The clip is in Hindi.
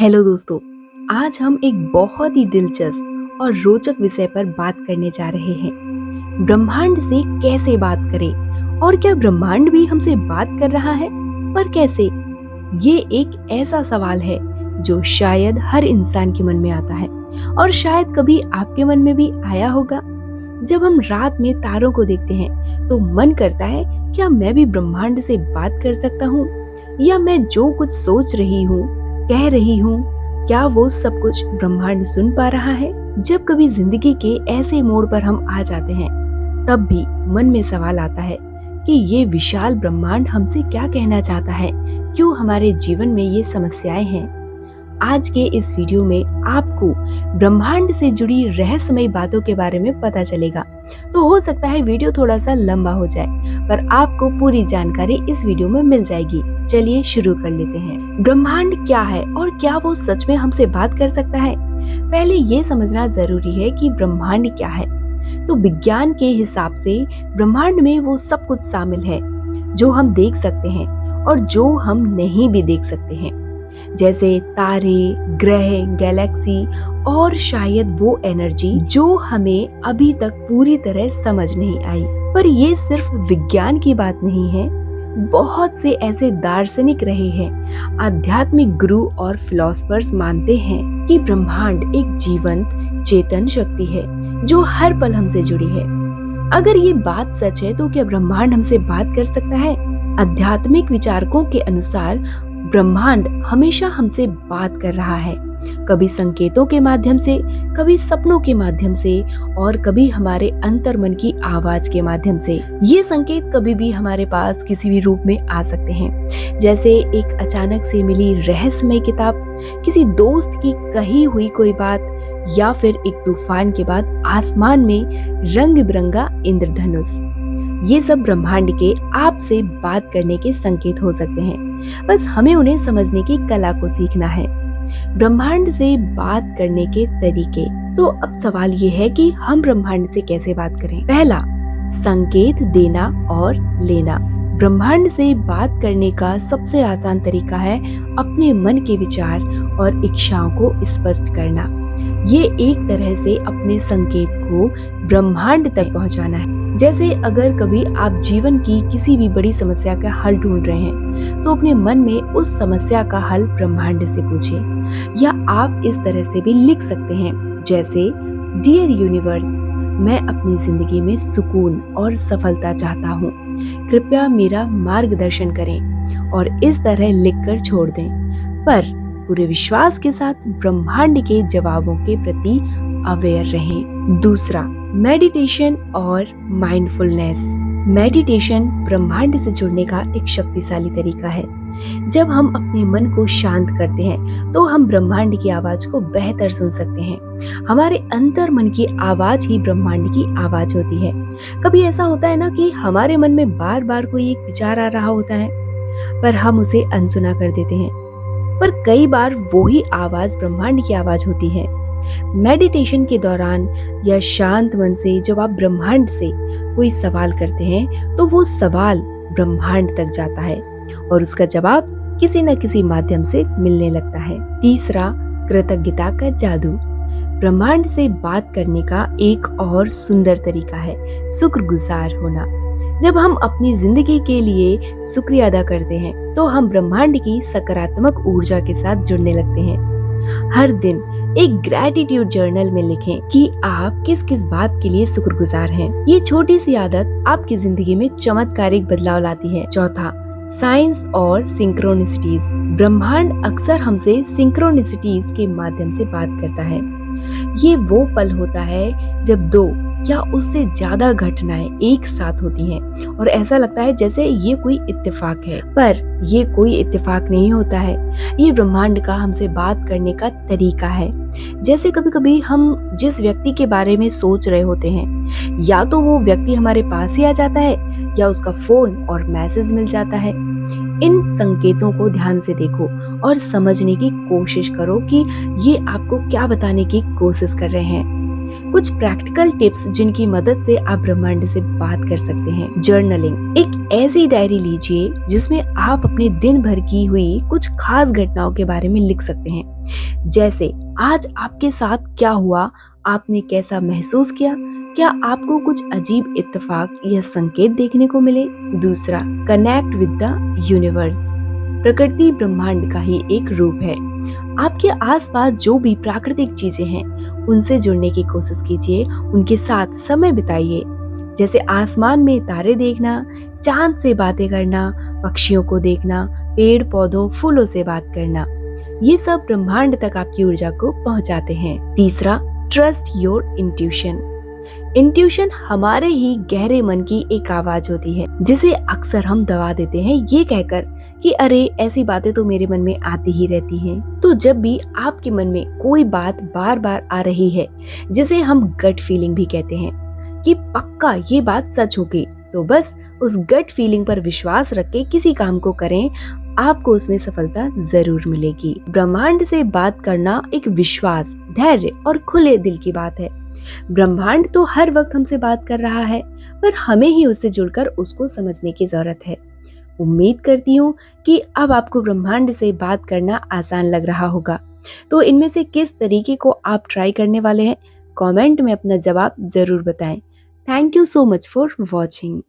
हेलो दोस्तों, आज हम एक बहुत ही दिलचस्प और रोचक विषय पर बात करने जा रहे हैं। ब्रह्मांड से कैसे बात करें और क्या ब्रह्मांड भी हमसे बात कर रहा है, पर कैसे? ये एक ऐसा सवाल है जो शायद हर इंसान के मन में आता है और शायद कभी आपके मन में भी आया होगा। जब हम रात में तारों को देखते हैं तो मन करता है, क्या मैं भी ब्रह्मांड से बात कर सकता हूँ? या मैं जो कुछ सोच रही हूँ, कह रही हूँ, क्या वो सब कुछ ब्रह्मांड सुन पा रहा है? जब कभी जिंदगी के ऐसे मोड़ पर हम आ जाते हैं, तब भी मन में सवाल आता है कि ये विशाल ब्रह्मांड हमसे क्या कहना चाहता है? क्यों हमारे जीवन में ये समस्याएं हैं? आज के इस वीडियो में आपको ब्रह्मांड से जुड़ी रहस्यमयी बातों के बारे में पता चलेगा। तो हो सकता है वीडियो थोड़ा सा लंबा हो जाए, पर आपको पूरी जानकारी इस वीडियो में मिल जाएगी। चलिए शुरू कर लेते हैं। ब्रह्मांड क्या है और क्या वो सच में हमसे बात कर सकता है? पहले ये समझना जरूरी है कि ब्रह्मांड क्या है। तो विज्ञान के हिसाब से ब्रह्मांड में वो सब कुछ शामिल है जो हम देख सकते हैं और जो हम नहीं भी देख सकते हैं, जैसे तारे, ग्रह, गैलेक्सी और शायद वो एनर्जी जो हमें अभी तक पूरी तरह समझ नहीं आई। पर ये सिर्फ विज्ञान की बात नहीं है। बहुत से ऐसे दार्शनिक रहे हैं, आध्यात्मिक गुरु और फिलोसफर्स मानते हैं कि ब्रह्मांड एक जीवंत चेतन शक्ति है जो हर पल हमसे जुड़ी है। अगर ये बात सच है तो क्या ब्रह्मांड हमसे बात कर सकता है? आध्यात्मिक विचारकों के अनुसार ब्रह्मांड हमेशा हमसे बात कर रहा है, कभी संकेतों के माध्यम से, कभी सपनों के माध्यम से और कभी हमारे अंतर्मन की आवाज के माध्यम से। ये संकेत कभी भी हमारे पास किसी भी रूप में आ सकते हैं, जैसे एक अचानक से मिली रहस्यमय किताब, किसी दोस्त की कही हुई कोई बात, या फिर एक तूफान के बाद आसमान में रंग बिरंगा इंद्रधनुष। ये सब ब्रह्मांड के आपसे बात करने के संकेत हो सकते हैं, बस हमें उन्हें समझने की कला को सीखना है। ब्रह्मांड से बात करने के तरीके। तो अब सवाल ये है कि हम ब्रह्मांड से कैसे बात करें? पहला, संकेत देना और लेना। ब्रह्मांड से बात करने का सबसे आसान तरीका है अपने मन के विचार और इच्छाओं को स्पष्ट करना। ये एक तरह से अपने संकेत को ब्रह्मांड तक पहुंचाना है। जैसे अगर कभी आप जीवन की किसी भी बड़ी समस्या का हल ढूंढ रहे हैं, तो अपने मन में उस समस्या का हल ब्रह्मांड से पूछें। या आप इस तरह से भी लिख सकते हैं, जैसे डियर यूनिवर्स, मैं अपनी जिंदगी में सुकून और सफलता चाहता हूँ, कृपया मेरा मार्गदर्शन करें। और इस तरह लिखकर छोड़ दें, पर पूरे विश्वास के साथ ब्रह्मांड के जवाबों के प्रति अवेयर रहें। दूसरा, मेडिटेशन और माइंडफुलनेस। मेडिटेशन ब्रह्मांड से जुड़ने का एक शक्तिशाली तरीका है। जब हम अपने मन को शांत करते हैं तो हम ब्रह्मांड की आवाज को बेहतर सुन सकते हैं। हमारे अंतर मन की आवाज ही ब्रह्मांड की आवाज होती है। कभी ऐसा होता है ना कि हमारे मन में बार बार कोई एक विचार आ रहा होता है, पर हम उसे अनसुना कर देते हैं। पर कई बार वो ही आवाज ब्रह्मांड की आवाज होती है। मेडिटेशन के दौरान या शांत मन से जब आप ब्रह्मांड से कोई सवाल करते हैं, तो वो सवाल ब्रह्मांड तक जाता है और उसका जवाब किसी न किसी माध्यम से मिलने लगता है। तीसरा, कृतज्ञता का जादू। ब्रह्मांड से बात करने का एक और सुंदर तरीका है शुक्रगुजार होना। जब हम अपनी जिंदगी के लिए शुक्रिया अदा करते हैं, तो हम ब्रह्मांड की सकारात्मक ऊर्जा के साथ जुड़ने लगते हैं। हर दिन एक ग्रैटिट्यूड जर्नल में लिखें कि आप किस किस बात के लिए शुक्रगुजार हैं। ये छोटी सी आदत आपकी जिंदगी में चमत्कारिक बदलाव लाती है। चौथा, साइंस और सिंक्रोनिसिटीज। ब्रह्मांड अक्सर हमसे सिंक्रोनिसिटीज के माध्यम से बात करता है। ये वो पल होता है जब दो या उससे ज्यादा घटनाएं एक साथ होती हैं और ऐसा लगता है जैसे ये कोई इत्तेफाक है, पर ये कोई इत्तेफाक नहीं होता है। ये ब्रह्मांड का हमसे बात करने का तरीका है। जैसे कभी कभी हम जिस व्यक्ति के बारे में सोच रहे होते हैं, या तो वो व्यक्ति हमारे पास ही आ जाता है या उसका फोन और मैसेज मिल जाता है। इन संकेतों को ध्यान से देखो और समझने की कोशिश करो कि ये आपको क्या बताने की कोशिश कर रहे हैं। कुछ प्रैक्टिकल टिप्स जिनकी मदद से आप ब्रह्मांड से बात कर सकते हैं। जर्नलिंग, एक ऐसी डायरी लीजिए जिसमें आप अपने दिन भर की हुई कुछ खास घटनाओं के बारे में लिख सकते हैं। जैसे आज आपके साथ क्या हुआ, आपने कैसा महसूस किया, क्या आपको कुछ अजीब इत्तेफाक या संकेत देखने को मिले। दूसरा, कनेक्ट विद द यूनिवर्स, प्रकृति ब्रह्मांड का ही एक रूप है। आपके आसपास जो भी प्राकृतिक चीजें हैं उनसे जुड़ने की कोशिश कीजिए, उनके साथ समय बिताइए। जैसे आसमान में तारे देखना, चांद से बातें करना, पक्षियों को देखना, पेड़ पौधों फूलों से बात करना, ये सब ब्रह्मांड तक आपकी ऊर्जा को पहुंचाते हैं। तीसरा, ट्रस्ट योर इंट्यूशन। इंट्यूशन हमारे ही गहरे मन की एक आवाज होती है जिसे अक्सर हम दबा देते हैं ये कहकर कि अरे ऐसी बातें तो मेरे मन में आती ही रहती हैं। तो जब भी आपके मन में कोई बात बार बार आ रही है, जिसे हम गट फीलिंग भी कहते हैं कि पक्का ये बात सच होगी, तो बस उस गट फीलिंग पर विश्वास रख के किसी काम को करें, आपको उसमें सफलता जरूर मिलेगी। ब्रह्मांड से बात करना एक विश्वास, धैर्य और खुले दिल की बात है। ब्रह्मांड तो हर वक्त हमसे बात कर रहा है, पर हमें ही उससे जुड़कर उसको समझने की जरूरत है। उम्मीद करती हूँ कि अब आपको ब्रह्मांड से बात करना आसान लग रहा होगा। तो इनमें से किस तरीके को आप ट्राई करने वाले हैं, कमेंट में अपना जवाब जरूर बताएं। Thank you so much for watching.